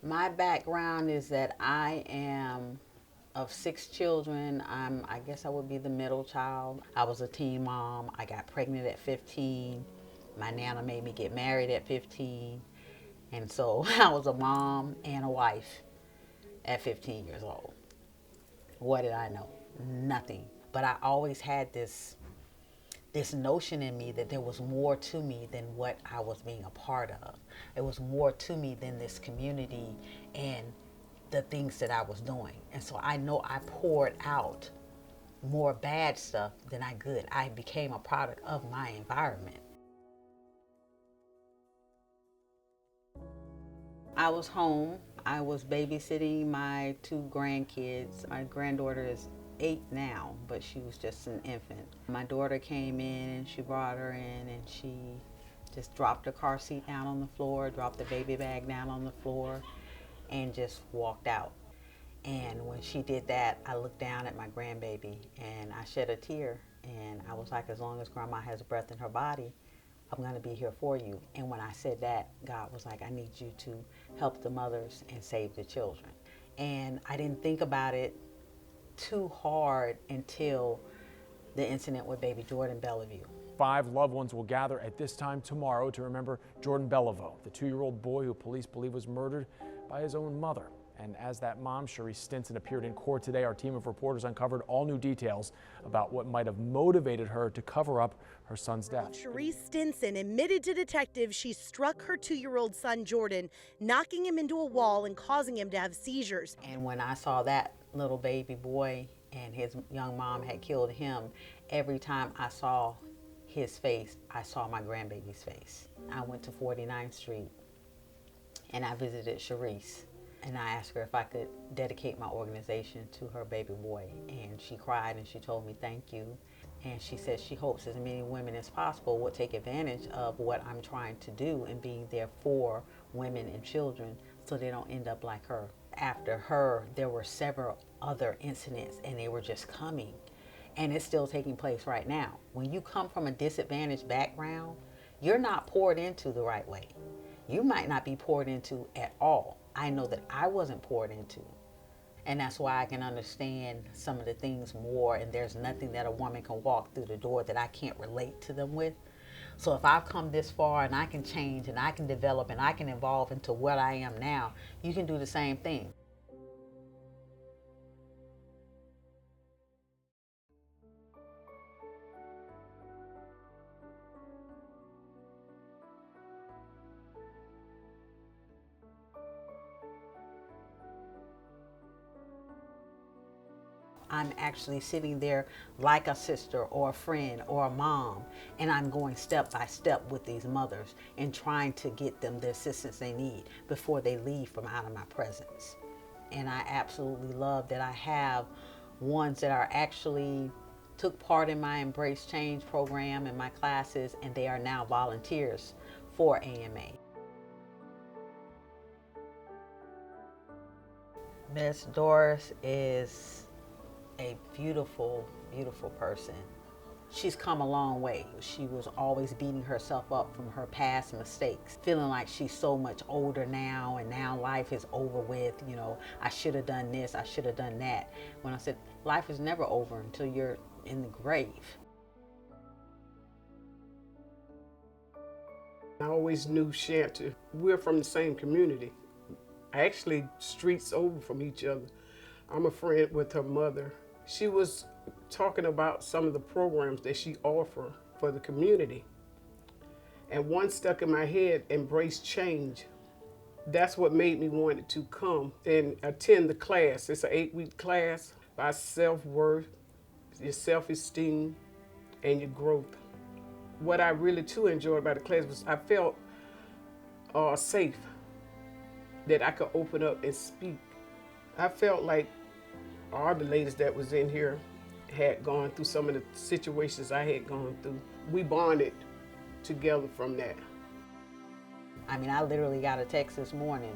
My background is that I am of 6 children. I guess I would be the middle child. I was a teen mom. I got pregnant at 15. My nana made me get married at 15. And so I was a mom and a wife at 15 years old. What did I know? Nothing. But I always had this notion in me that there was more to me than what I was being a part of. It was more to me than this community and the things that I was doing. And so I know I poured out more bad stuff than I good. I became a product of my environment. I was home. I was babysitting my 2 grandkids. My granddaughter is 8 now, but she was just an infant. My daughter came in and she brought her in and she just dropped her car seat down on the floor, dropped the baby bag down on the floor, and just walked out. And when she did that, I looked down at my grandbaby and I shed a tear. And I was like, as long as grandma has breath in her body, I'm going to be here for you. And when I said that, God was like, I need you to help the mothers and save the children. And I didn't think about it too hard until the incident with baby Jordan Bellevue. 5 loved ones will gather at this time tomorrow to remember Jordan Bellevue, the 2-year-old boy who police believe was murdered by his own mother. And as that mom, Cherise Stinson, appeared in court today, our team of reporters uncovered all new details about what might have motivated her to cover up her son's death. Cherise Stinson admitted to detectives she struck her 2-year-old son Jordan, knocking him into a wall and causing him to have seizures. And when I saw that little baby boy and his young mom had killed him, every time I saw his face, I saw my grandbaby's face. I went to 49th Street and I visited Cherise. And I asked her if I could dedicate my organization to her baby boy. And she cried and she told me thank you. And she said she hopes as many women as possible will take advantage of what I'm trying to do and being there for women and children so they don't end up like her. After her, there were several other incidents and they were just coming. And it's still taking place right now. When you come from a disadvantaged background, you're not poured into the right way. You might not be poured into at all. I know that I wasn't poured into. And that's why I can understand some of the things more. And there's nothing that a woman can walk through the door that I can't relate to them with. So if I've come this far and I can change and I can develop and I can evolve into what I am now, you can do the same thing. I'm actually sitting there like a sister or a friend or a mom, and I'm going step by step with these mothers and trying to get them the assistance they need before they leave from out of my presence. And I absolutely love that I have ones that are actually took part in my Embrace Change program and my classes, and they are now volunteers for AMA. Miss Doris is a beautiful, beautiful person. She's come a long way. She was always beating herself up from her past mistakes, feeling like she's so much older now and now life is over with. You know, I should have done this, I should have done that. When I said life is never over until you're in the grave. I always knew Chantala. We're from the same community. Actually, streets over from each other. I'm a friend with her mother. She was talking about some of the programs that she offered for the community. And one stuck in my head, Embrace Change. That's what made me want to come and attend the class. It's an 8-week class by self-worth, your self-esteem, and your growth. What I really too enjoyed about the class was I felt safe, that I could open up and speak. I felt like all the ladies that was in here had gone through some of the situations I had gone through. We bonded together from that. I mean, I literally got a text this morning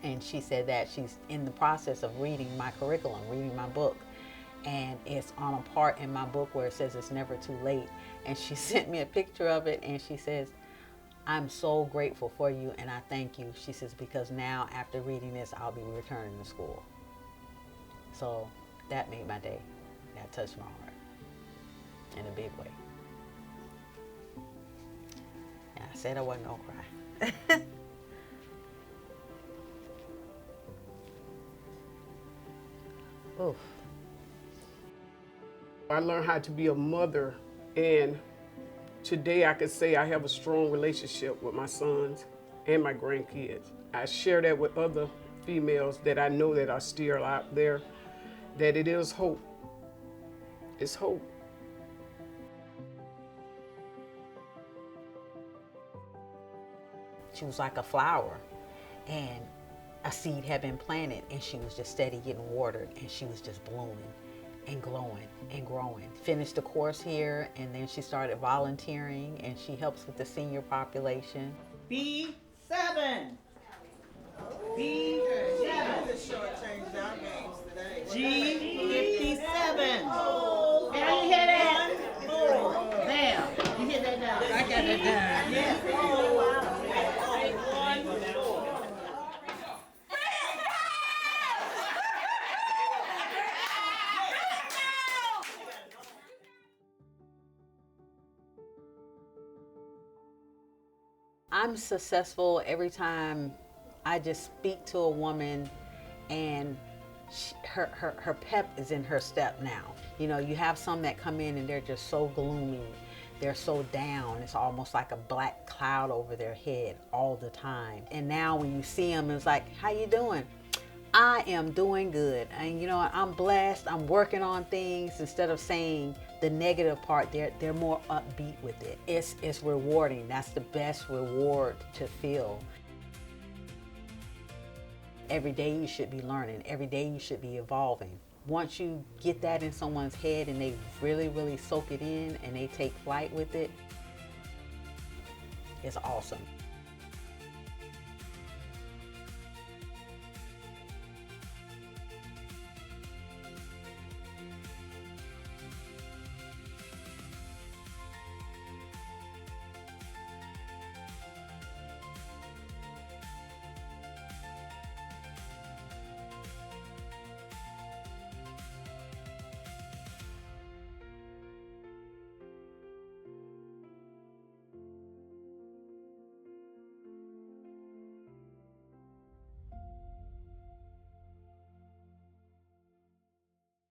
and she said that she's in the process of reading my curriculum, reading my book. And it's on a part in my book where it says it's never too late. And she sent me a picture of it and she says, I'm so grateful for you and I thank you. She says, because now after reading this, I'll be returning to school. So that made my day. That touched my heart in a big way. And I said I wasn't gonna cry. Oof. I learned how to be a mother, and today I could say I have a strong relationship with my sons and my grandkids. I share that with other females that I know that are still out there, that it is hope. It's hope. She was like a flower, and a seed had been planted, and she was just steady getting watered, and she was just blooming and glowing and growing. Finished the course here, and then she started volunteering, and she helps with the senior population. B7. B7. G57. Now you hear that? Bam. You hear that now? I got that down. Yes. I'm successful every time I just speak to a woman and her pep is in her step now. You know, you have some that come in and they're just so gloomy. They're so down. It's almost like a black cloud over their head all the time. And now when you see them, it's like, how you doing? I am doing good. And you know, I'm blessed. I'm working on things. Instead of saying the negative part, they're more upbeat with it. It's rewarding. That's the best reward to feel. Every day you should be learning. Every day you should be evolving. Once you get that in someone's head and they really, really soak it in and they take flight with it, it's awesome.